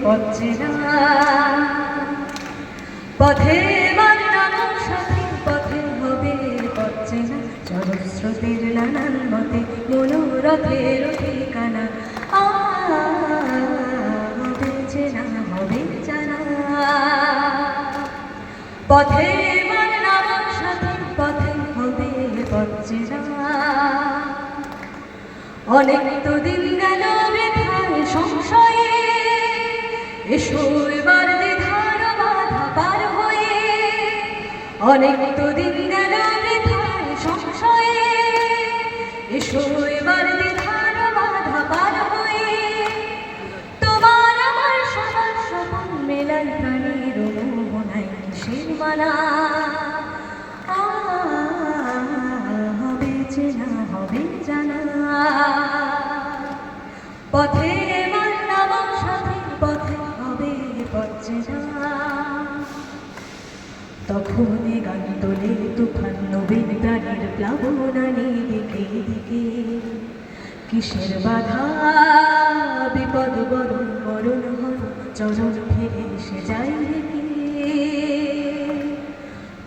পথে না পথে নানান সাথী পথে হবে পথে না জলস্রোতের নানান মতে মনোরথের ঠিকানা হবে চেনা হবে জানা পথে নানান সাথী পথে হবে পথে না অনেক তো দিন গেল বৃথায় সংশয়ে এসো এবার দ্বিধার বাধা পার হয়ে অনেক তো দিন গেল বৃথায় সংশয়ে এসো এবার দ্বিধার বাধা পার হয়ে তোমার আমার সবার সপন মেলায় প্রাণের মোহনায় কিসের মানা হবে চেনা হবে জানা পথে নামাম সাথী পথে হবে পথে না তখন গান তোলে তুফান নবীন প্রাণের প্লাবনানি দিকে দিকে কিসের বাধা বিপদ বরণ মরণ হল চরণ ফিরে এসে যাই রেখে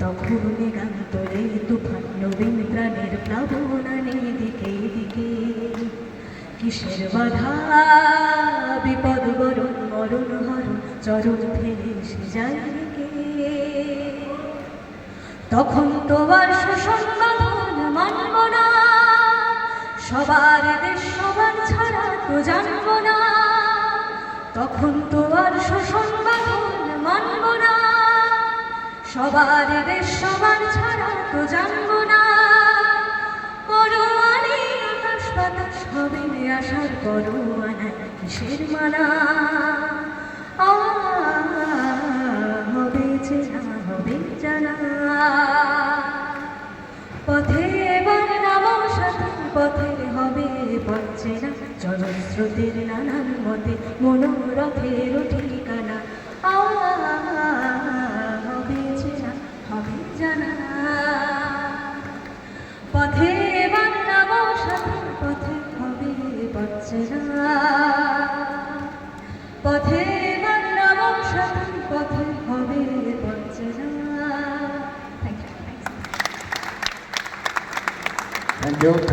তখন গান তোলে তুফান নবীন প্রাণের প্লাবনানি দিকে দিকে কিসের বাধা বিপদ বরণ মরণ হরণ চরণ ফেলে সে যায় রেখে তখন তো আর শোষণ বাঁধন মানব না সবার দেশ সবার ছাড়া তো জানব না তখন তো আর শোষণ বাঁধন মানব না সবার দেশ সবার ছাড়া তো জানব না বাতাস হবে আশার পরোয়ানায় কিসের মানা হবে চেনা হবে জানা পথে নামাম সাথী পথে হবে পথে না জলস্রোতের নানান মতে মনোরথের ঠিকানা হবে চেনা হবে জানা পথে নামাম সাথী পথে হবে পথে না পথে নামাম সাথী পথে হবে পথে না Thank you.